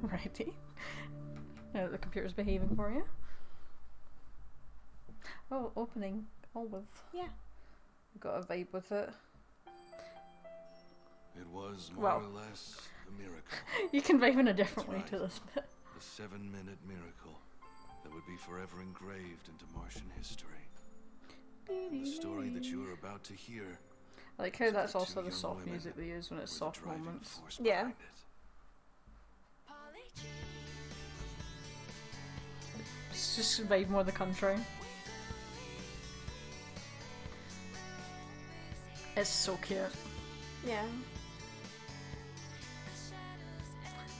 Righty. Now that the computer's behaving for you. Oh, opening. Always. Yeah. Got a vibe with it. It was more or less a miracle. You can vibe in a different way to this bit. A 7-minute miracle that would be forever engraved into Martian history. The story that you are about to hear. I like how that's also the soft music they use when it's soft moments. Yeah. It's just vibe more the country. It's so cute. Yeah.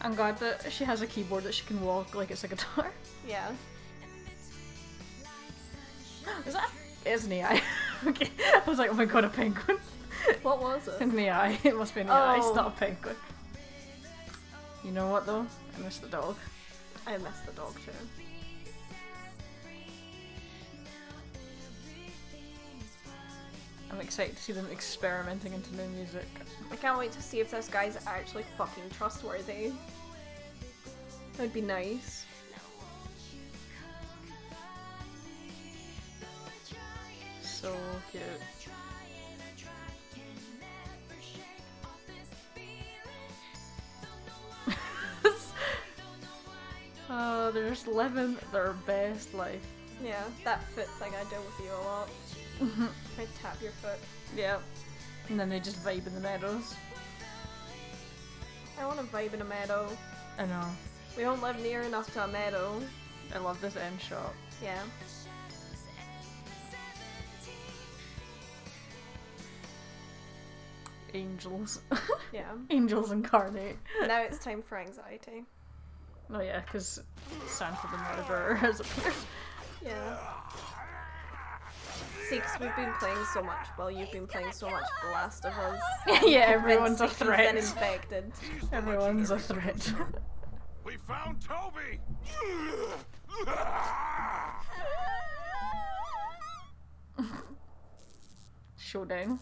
I'm glad that she has a keyboard that she can walk like it's a guitar. Yeah. Is that? It is an AI. Okay. I was like, oh my god, a penguin. What was it? An AI. It must be an AI, it's not a penguin. You know what though? I miss the dog. I miss the dog too. I'm excited to see them experimenting into new music. I can't wait to see if this guy's actually fucking trustworthy. That would be nice. So cute. Oh, they're just living their best life. Yeah, that foot thing I do with you a lot. I tap your foot. Yeah. And then they just vibe in the meadows. I want to vibe in a meadow. I know. We don't live near enough to a meadow. I love this end shot. Yeah. Angels. Yeah. Angels incarnate. Now it's time for anxiety. Oh yeah, because Santa the Murderer has appeared. Yeah. See, because we've been playing so much, well, you've been playing so much The Last of Us. Yeah, everyone's a Convinced that threat. he's then infected. Everyone's a threat. We found Toby! Showdown.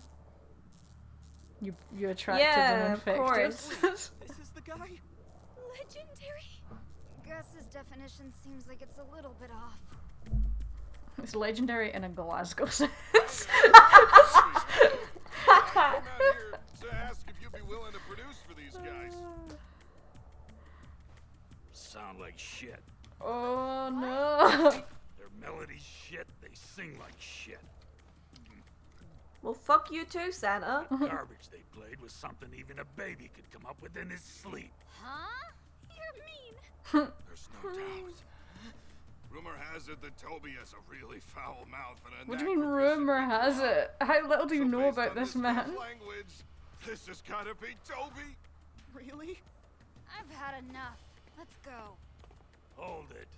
You attracted Yeah, and of infected. course. This is the guy? Legendary? Gus's definition seems like it's a little bit off. It's legendary in a Glasgow sense. I'm out here to ask if you'd be willing to produce for these guys. Sound like shit. Oh no. Their melody's shit, they sing like shit. Well, fuck you too, Santa. Garbage they played was something even a baby could come up with in his sleep. Huh? You're mean. There's no doubt. Rumor has it that Toby has a really foul mouth and a What do knack you mean for rumor pissing has people it? How little do you off. So know based about on this big man? language, this has gotta be Toby. Really? I've had enough. Let's go. Hold it.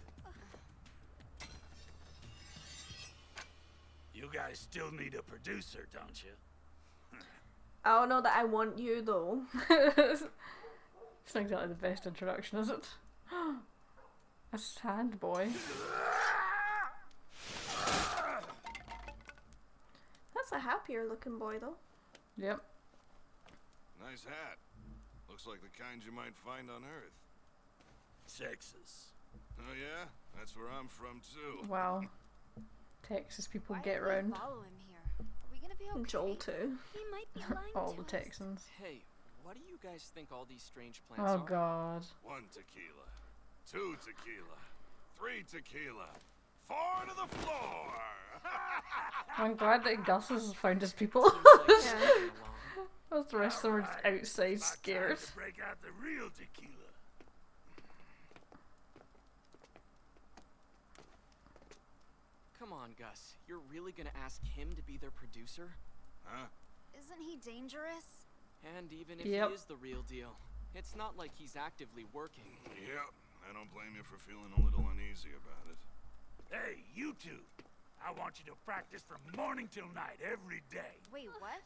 You guys still need a producer, don't you? I don't know that I want you, though. It's not exactly the best introduction, is it? A sad boy. That's a happier looking boy, though. Yep. Nice hat. Looks like the kind you might find on Earth. Texas. Oh yeah? That's where I'm from too. Wow. Texas people Why get did we around. follow him here? Are we gonna be okay? Joel, too. He might be lying All to the us. Texans. Hey, what do you guys think all these strange plants Oh are? god. 1 tequila. 2 tequila. 3 tequila. 4 to the floor! I'm glad that Gus has found his people. Seems like Yeah. something along. Whilst the rest of them are just outside About scared. time to break out the real tequila. Come on, Gus. You're really gonna ask him to be their producer? Huh? Isn't he dangerous? And even if Yep. he is the real deal, it's not like he's actively working. Yep. I don't blame you for feeling a little uneasy about it. Hey, you two. I want you to practice from morning till night every day. Wait, what?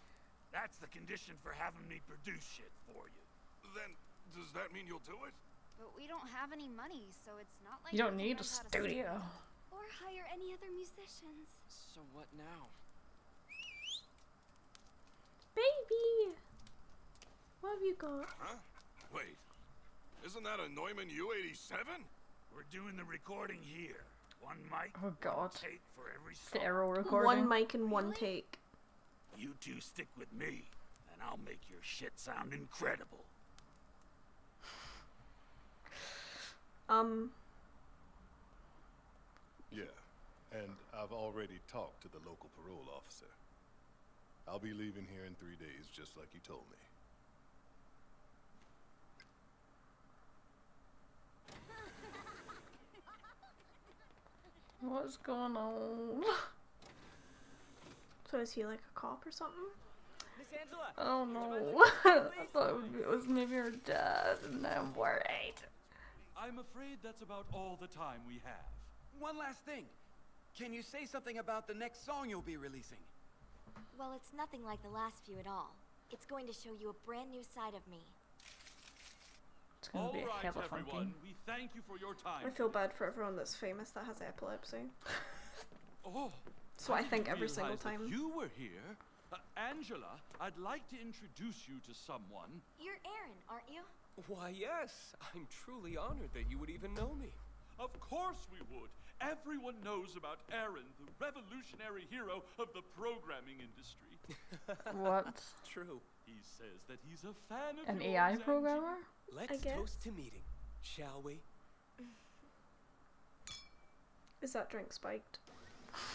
That's the condition for having me produce shit for you. Then, does that mean you'll do it? But we don't have any money, so it's not like You don't we need a knows how to studio. sing. Or hire any other musicians. So what now? Baby! What have you got? Huh? Wait. Isn't that a Neumann U-87? We're doing the recording here. One mic, Oh god. one take for every song. Thorough recording. One mic and one Really? take. You two stick with me, and I'll make your shit sound incredible. Yeah, and I've already talked to the local parole officer. I'll be leaving here in 3 days, just like you told me. What's going on? So is he like a cop or something? Miss Angela! Oh no. I thought it was maybe her dad, and now I'm worried. I'm afraid that's about all the time we have. One last thing. Can you say something about the next song you'll be releasing? Well, it's nothing like the last few at all. It's going to show you a brand new side of me. It's gonna All be a right, hella everyone. funky. We thank you for your time. I feel bad for everyone that's famous that has epilepsy. Oh, That's what I think didn't every single realize that time. you were here. Angela, I'd like to introduce you to someone. You're Aaron, aren't you? Why, yes. I'm truly honored that you would even know me. Of course we would. Everyone knows about Aaron, the revolutionary hero of the programming industry. What? True. He says that he's a fan of An yours, AI Angela. programmer? Let's guess. toast to meeting, shall we? Is that drink spiked?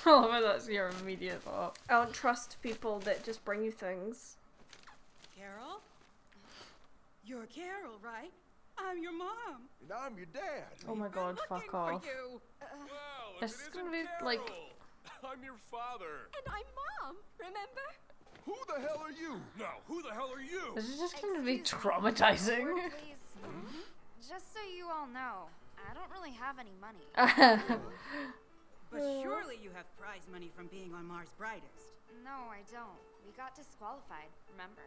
Oh, well, that's your immediate thought. I don't trust people that just bring you things. Carole? You're Carole, right? I'm your mom. And I'm your dad. Oh my god, fuck off. You. Well, This is gonna be like. I'm your father. And I'm mom, remember? Who the hell are you? No, who the hell are you? This is just gonna be Excuse me, traumatizing. word, please. Just so you all know, I don't really have any money. But surely you have prize money from being on Mars Brightest. No, I don't. We got disqualified, remember?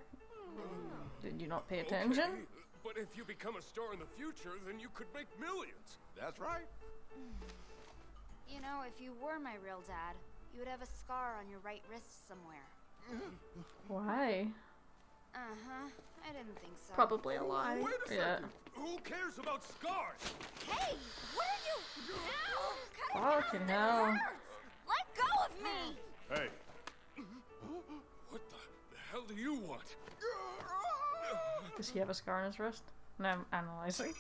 Did you not pay attention? Okay, but if you become a star in the future, then you could make millions. That's right. You know, if you were my real dad, you would have a scar on your right wrist somewhere. Why? Uh-huh. I didn't think so. Probably a lie. Wait a Yeah. second. Who cares about scars? Hey! What are you? Ow! Cut it out! Fucking That hell. hurts! Let go of me! Hey, What the hell do you want? Does he have a scar on his wrist? No, I'm analyzing.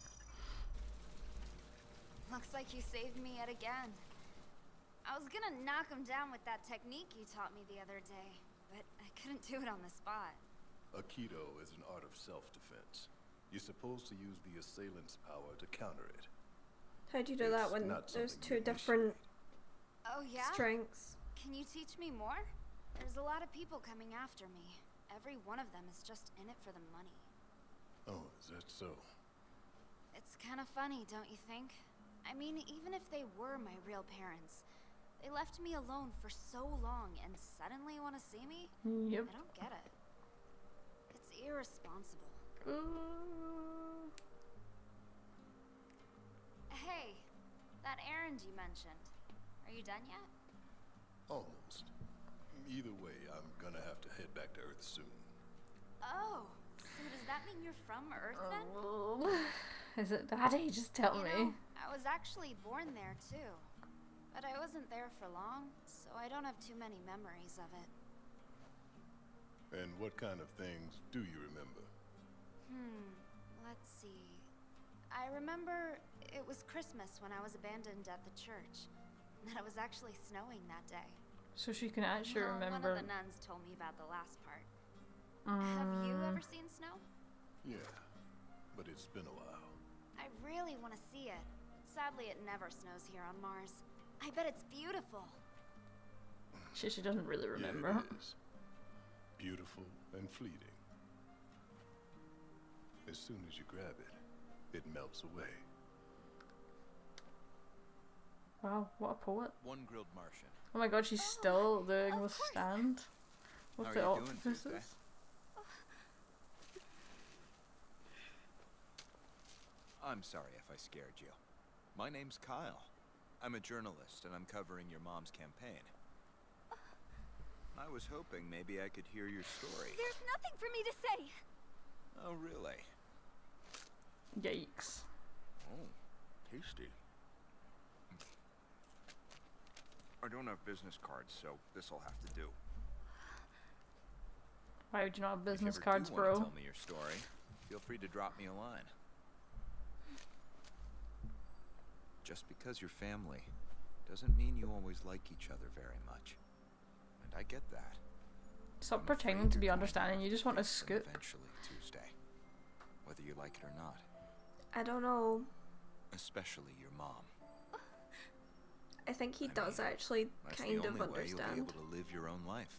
Looks like you saved me yet again. I was gonna knock him down with that technique you taught me the other day, but I couldn't do it on the spot. Aikido is an art of self-defense. You're supposed to use the assailant's power to counter it. How do you do that It's when not there's something two you different Oh yeah? strengths? Can you teach me more? There's a lot of people coming after me. Every one of them is just in it for the money. Oh, is that so? It's kind of funny, don't you think? I mean, even if they were my real parents, they left me alone for so long and suddenly want to see me? Yep. I don't get it. It's irresponsible. Hey, that errand you mentioned. Are you done yet? Almost. Either way, I'm gonna have to head back to Earth soon. Oh, so does that mean you're from Earth then? Is it Daddy? Just tell You me. know, I was actually born there too. But I wasn't there for long, so I don't have too many memories of it. And what kind of things do you remember? Let's see. I remember it was Christmas when I was abandoned at the church. And that it was actually snowing that day. So she can actually Well, remember. one of the nuns told me about the last part. Have you ever seen snow? Yeah, but it's been a while. I really want to see it. Sadly, it never snows here on Mars. I bet it's beautiful. She doesn't really remember. Yeah, it is. Beautiful and fleeting. As soon as you grab it, it melts away. Wow, what a poet. One grilled Martian. Oh my god, she's still doing the stand with How the are you doing, octopuses. Tuesday? I'm sorry if I scared you. My name's Kyle. I'm a journalist, and I'm covering your mom's campaign. I was hoping maybe I could hear your story. There's nothing for me to say. Oh, really? Yikes. Oh, tasty. I don't have business cards, so this'll have to do. Why would you not have business If you ever cards, do bro? wanna tell me your story, feel free to drop me a line. Just because you're family doesn't mean you always like each other very much. And I get that. Stop I'm pretending afraid to be you're going understanding, you just want to face them scoop. Eventually, Tuesday. Whether you like it or not. I don't know. Especially your mom. I think he does actually That's kind the of only way you'll be understand. able to live your own life.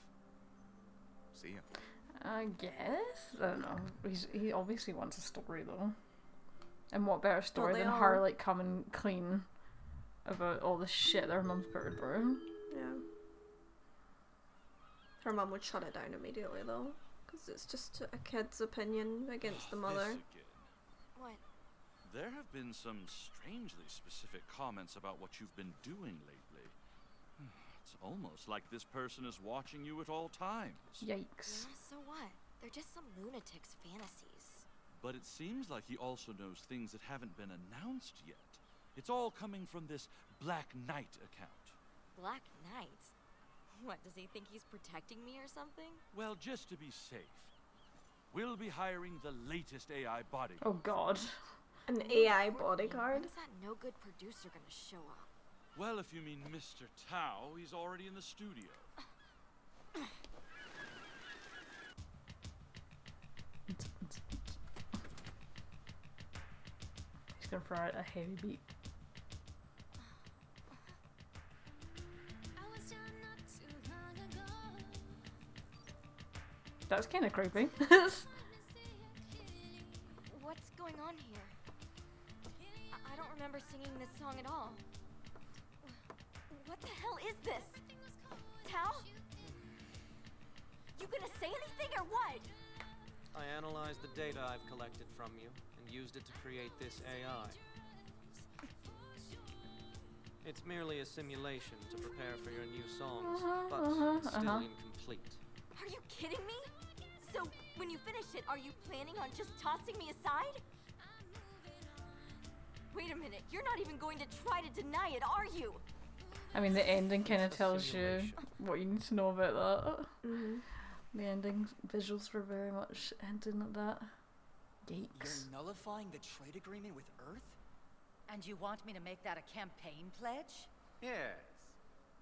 See ya. I guess? I don't know. He obviously wants a story though. And what better story they than all- her like coming clean about all the shit that her mum's put her through. Yeah. Her mum would shut it down immediately though, because it's just a kid's opinion against the mother. This again. What? There have been some strangely specific comments about what you've been doing lately. It's almost like this person is watching you at all times. Yikes. Yeah, so what? They're just some lunatic's fantasies. But it seems like he also knows things that haven't been announced yet. It's all coming from this Black Knight account. Black Knight? What, does he think he's protecting me or something? Well, just to be safe, we'll be hiring the latest AI bodyguard. Oh god. An AI Importantly, bodyguard. When's that no-good producer gonna show up? Well, if you mean Mr. Tao, he's already in the studio. He's gonna throw out a heavy beat. That's kind of creepy. What's going on here? I don't remember singing this song at all. What the hell is this? Tal? You gonna say anything or what? I analyzed the data I've collected from you and used it to create this AI. It's merely a simulation to prepare for your new songs, but it's still incomplete. Are you kidding me? So, when you finish it, are you planning on just tossing me aside? Wait a minute, you're not even going to try to deny it, are you? I mean, the ending kind of tells you what you need to know about that. The ending visuals were very much ending at that. Yikes. You're nullifying the trade agreement with Earth? And you want me to make that a campaign pledge? Yes.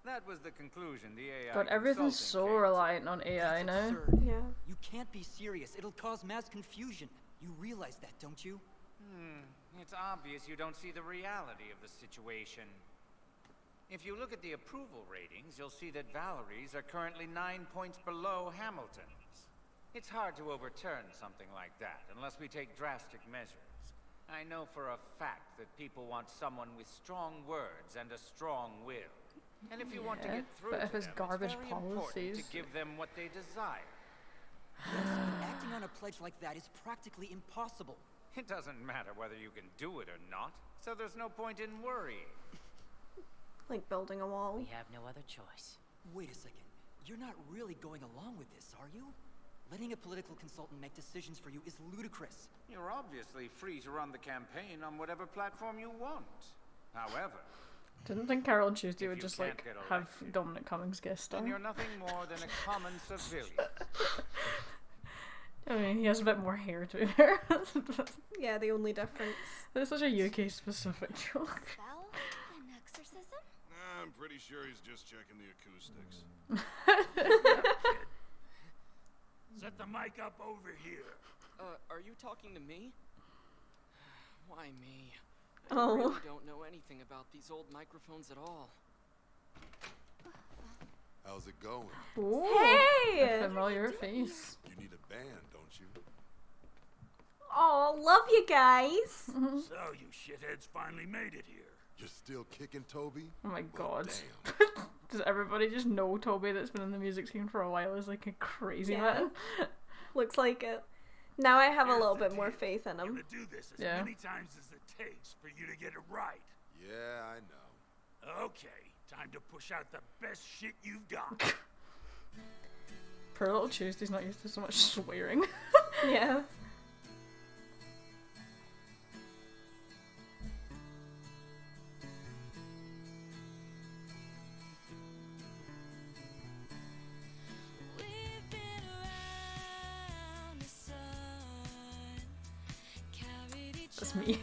That was the conclusion the AI God, everything's so reliant on AI now. Absurd. Yeah. You can't be serious. It'll cause mass confusion. You realize that, don't you? It's obvious you don't see the reality of the situation. If you look at the approval ratings, you'll see that Valerie's are currently 9 points below Hamilton's. It's hard to overturn something like that unless we take drastic measures. I know for a fact that people want someone with strong words and a strong will. And if you want to get through but if to it's them, garbage it's very important policies. to give them what they desire. Yes, but acting on a pledge like that is practically impossible. It doesn't matter whether you can do it or not, so there's no point in worrying. Like building a wall. We have no other choice. Wait a second. You're not really going along with this, are you? Letting a political consultant make decisions for you is ludicrous. You're obviously free to run the campaign on whatever platform you want. However, Didn't think Carole Tuesday would you just can't like get have elected, Dominic Cummings guest star. then you're nothing more than a common civilian. I mean, he has a bit more hair to be fair. Yeah, the only difference. That's such a UK specific joke. Spell? An exorcism? I'm pretty sure he's just checking the acoustics. Set the mic up over here. Are you talking to me? Why me? I Oh. really don't know anything about these old microphones at all. How's it going? Ooh, Hey! a familiar face. You need a band, don't you? Oh, love you guys. So, you shitheads finally made it here. You're still kicking, Toby? Oh my Well, god. damn. Does everybody just know Toby that's been in the music scene for a while is like a crazy Yeah. man? Looks like it. Now I have a Here's little the bit more deal. faith in You're him. gonna do this as Yeah. many times as it takes for you to get it right. Yeah, I know. Okay, time to push out the best shit you've got. Poor little Tuesday's not used to so much swearing. Yeah. That's me.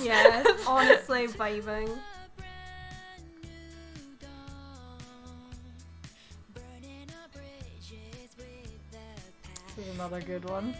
Yeah, honestly, vibing. This is another good one.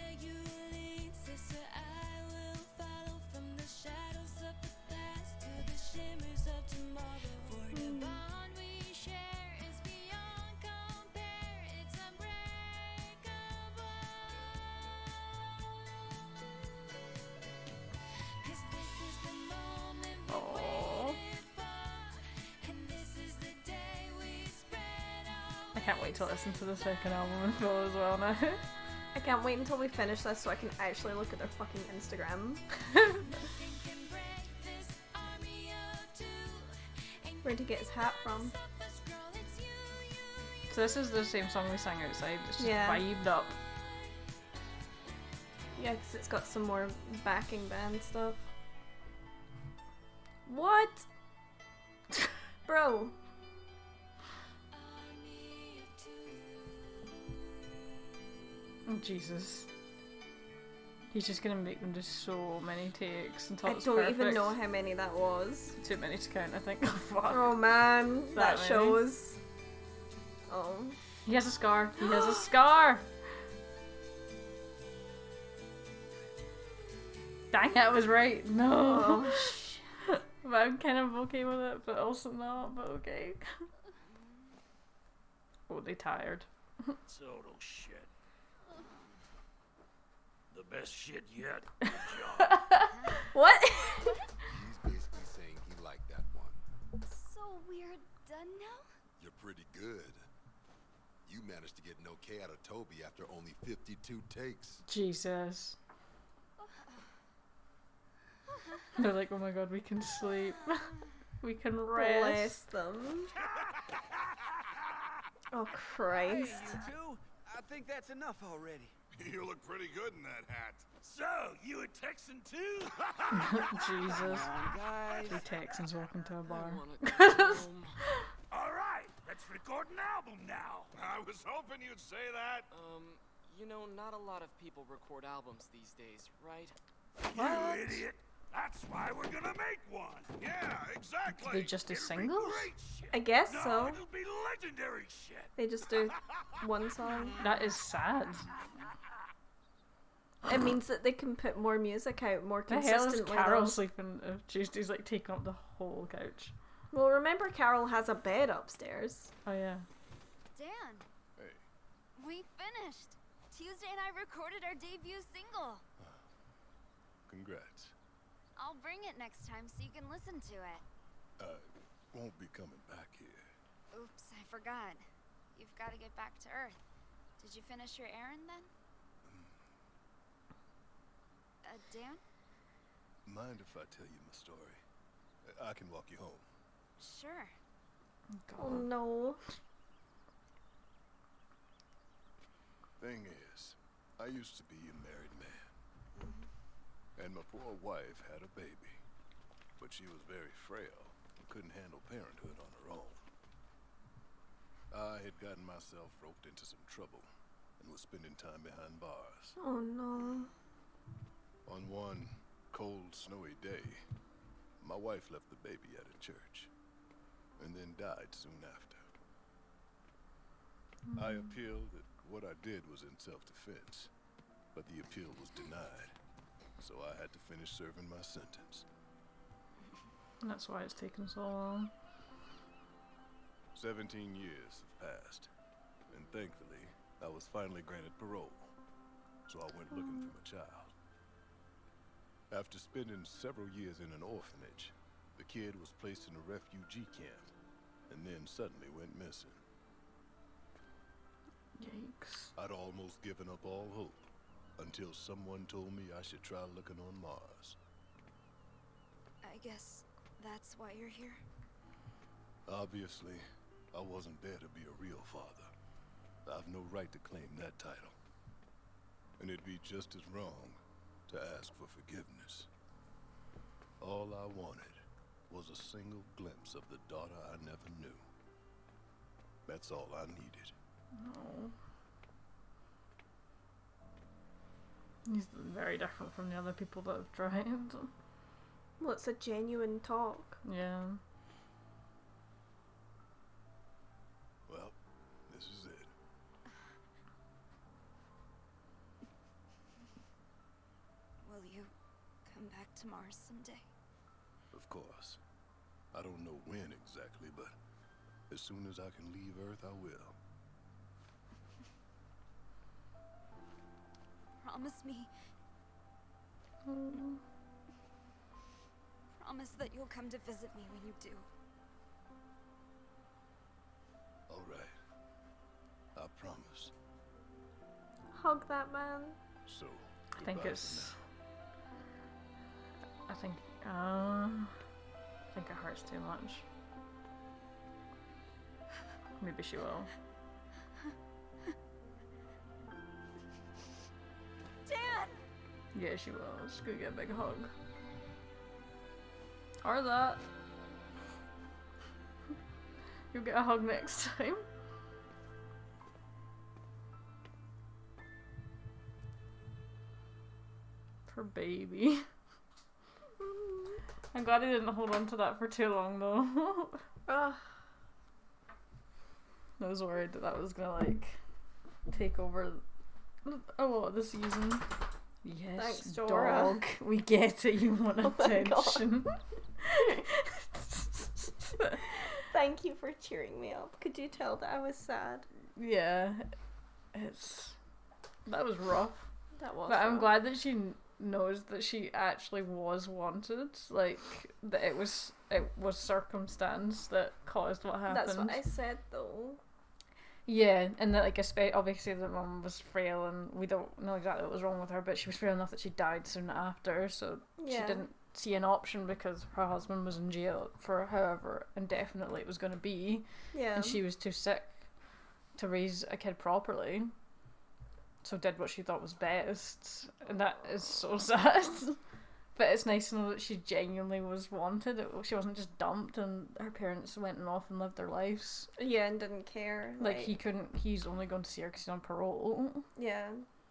I can't wait to listen to the second album in full as well now. I can't wait until we finish this so I can actually look at their fucking Instagram. Where'd he get his hat from? So this is the same song we sang outside, it's just Yeah. vibed up. Yeah, because it's got some more backing band stuff. What? Bro. Oh, Jesus. He's just gonna make them do so many takes until I it's don't perfect. even know how many that was. Too many to count, I think. Oh, fuck. Oh man, that many. shows. Oh. He has a scar. He has a scar! Dang it, I was right. No. Oh, But I'm kind of okay with it, but also not, but okay. Oh, they tired. Total shit. The best shit yet. Good job. What? He's basically saying he liked that one. So we're done now? You're pretty good. You managed to get an okay out of Toby after only 52 takes. Jesus. They're like, oh my god, we can sleep. We can rest. Bless them. Oh Christ. Hey, you two. I think that's enough already. You look pretty good in that hat. So, you a Texan too? Jesus. Guys, Two Texans walking to a I bar. wanna go home. Alright, let's record an album now. I was hoping you'd say that. You know, not a lot of people record albums these days, right? You idiot. That's why we're gonna make one. Yeah, exactly. Do they just do It'll be singles? great shit. I guess No, so. it'll be legendary shit. They just do one song. That is sad. It means that they can put more music out more The hell is consistently. Carol though. sleeping if Tuesday's like taking up the whole couch? Well, remember Carol has a bed upstairs. Oh yeah. Dan, Hey, we finished. Tuesday and I recorded our debut single. congrats. I'll bring it next time so you can listen to it. Won't be coming back here. Oops, I forgot. You've got to get back to Earth. Did you finish your errand then? Dan? Mind if I tell you my story? I can walk you home. Sure. Oh no. Thing is, I used to be a married man. And my poor wife had a baby. But she was very frail and couldn't handle parenthood on her own. I had gotten myself roped into some trouble and was spending time behind bars. Oh no. On one cold, snowy day, my wife left the baby at a church and then died soon after. I appealed that what I did was in self-defense, but the appeal was denied, so I had to finish serving my sentence. That's why it's taken so long. 17 years have passed, and thankfully, I was finally granted parole, so I went looking for my child. After spending several years in an orphanage, the kid was placed in a refugee camp, and then suddenly went missing. Yikes. I'd almost given up all hope, until someone told me I should try looking on Mars. I guess that's why you're here. Obviously, I wasn't there to be a real father. I've no right to claim that title. And it'd be just as wrong to ask for forgiveness. All I wanted was a single glimpse of the daughter I never knew. That's all I needed. No. He's very different from the other people that have tried. Well, it's a genuine talk. Yeah. Well, this is it. Will you come back to Mars someday? Of course. I don't know when exactly, but as soon as I can leave Earth, I will. Promise me. Promise that you'll come to visit me when you do. All right. I promise. Hug that man. So, I think goodbye it's. for I think it hurts too much. Maybe she will. Dan! Yeah, she will. She's gonna get a big hug. Or that. You'll get a hug next time. Poor baby. I'm glad he didn't hold on to that for too long though. I was worried that was gonna like take over a lot of the season. Yes, Thanks, Dora. dog. We get it. You want attention. Thank you for cheering me up. Could you tell that I was sad? Yeah, that was rough. That was. But I'm rough. glad that she knows that she actually was wanted. Like that it was circumstance that caused what happened. That's what I said though. Yeah, and that like obviously the mum was frail, and we don't know exactly what was wrong with her, but she was frail enough that she died soon after, so she Yeah. didn't see an option because her husband was in jail for however indefinitely it was going to be, Yeah. and she was too sick to raise a kid properly, so did what she thought was best, and that is so sad. But it's nice to know that she genuinely was wanted. She wasn't just dumped and her parents went off and lived their lives. Yeah, and didn't care. Like he's only going to see her because he's on parole. Yeah,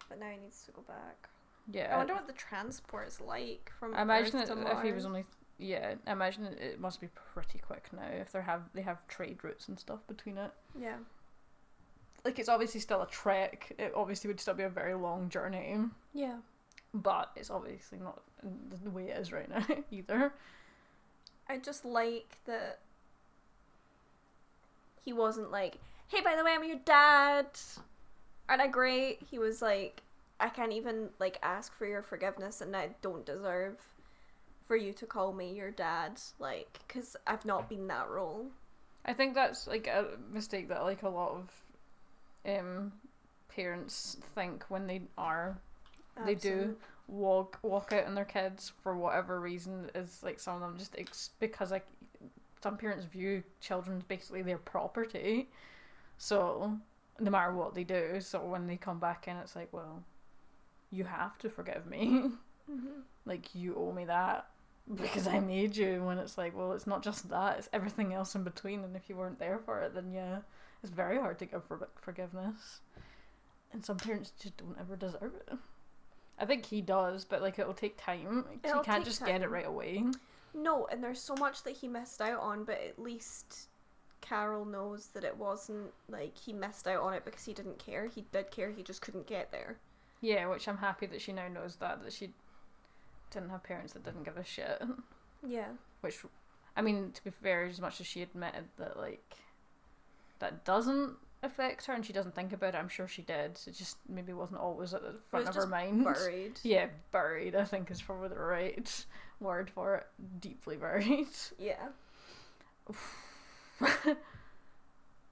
but now he needs to go back. Yeah. I wonder what the transport's like from I imagine Earth to that if he was Mars. only I imagine it must be pretty quick now if they have trade routes and stuff between it. Yeah. Like it's obviously still a trek. It obviously would still be a very long journey. Yeah. But it's obviously not the way it is right now either. I just like that he wasn't like, hey, by the way, I'm your dad. Aren't I great? He was like, I can't even like ask for your forgiveness and I don't deserve for you to call me your dad, like, because I've not been that role. I think that's like a mistake that like a lot of parents think when they are they do walk out on their kids for whatever reason. Is like some of them just because like some parents view children as basically their property, so no matter what they do, so when they come back in it's like, well, you have to forgive me. Like you owe me that because I made you, when it's like, well, it's not just that, it's everything else in between, and if you weren't there for it, then yeah, it's very hard to give forgiveness, and some parents just don't ever deserve it. I think he does, but like it'll take time. He can't just get it right away. No, and there's so much that he missed out on, but at least Carole knows that it wasn't like he missed out on it because he didn't care. He did care, he just couldn't get there. Yeah, which I'm happy that she now knows that she didn't have parents that didn't give a shit. Yeah. Which, I mean, to be fair, as much as she admitted that like that doesn't affect her and she doesn't think about it, I'm sure she did. It just maybe wasn't always at the front of her mind. Buried. Yeah, buried, I think is probably the right word for it. Deeply buried. Yeah.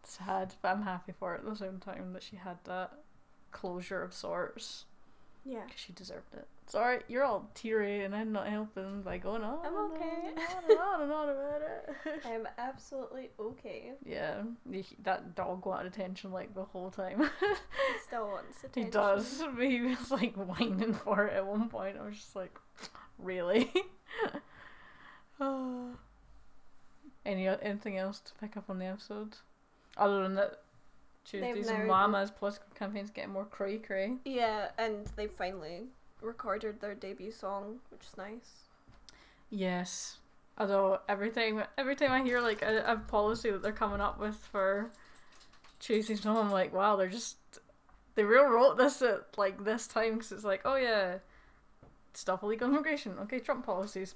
Sad, but I'm happy for it at the same time that she had that closure of sorts. Yeah. Because she deserved it. Sorry, you're all teary and I'm not helping by going on. I'm okay. On and on about it. I'm absolutely okay. Yeah, that dog wanted attention like the whole time. He still wants attention. He does. But he was like whining for it at one point. I was just like, really? Anything else to pick up on the episode? Other than that, Tuesdays and Mama's political campaign's getting more cray. Yeah, and they finally recorded their debut song, which is nice. Yes. Although every time I hear like a policy that they're coming up with for Tuesday song, I'm like, wow, they wrote this at like this time, because it's like, oh yeah, stop illegal immigration. Okay, Trump policies.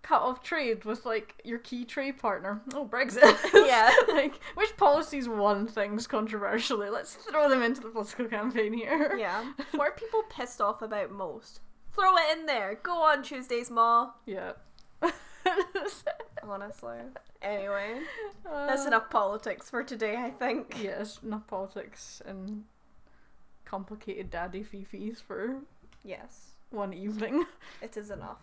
Cut off trade with like your key trade partner. Oh, Brexit. Yeah. Like, which policies won things controversially? Let's throw them into the political campaign here. Yeah. What are people pissed off about most? Throw it in there. Go on, Tuesday's Ma. Yeah. Honestly. Anyway, that's enough politics for today, I think. Yes, enough politics and complicated daddy fifis for yes one evening. It is enough.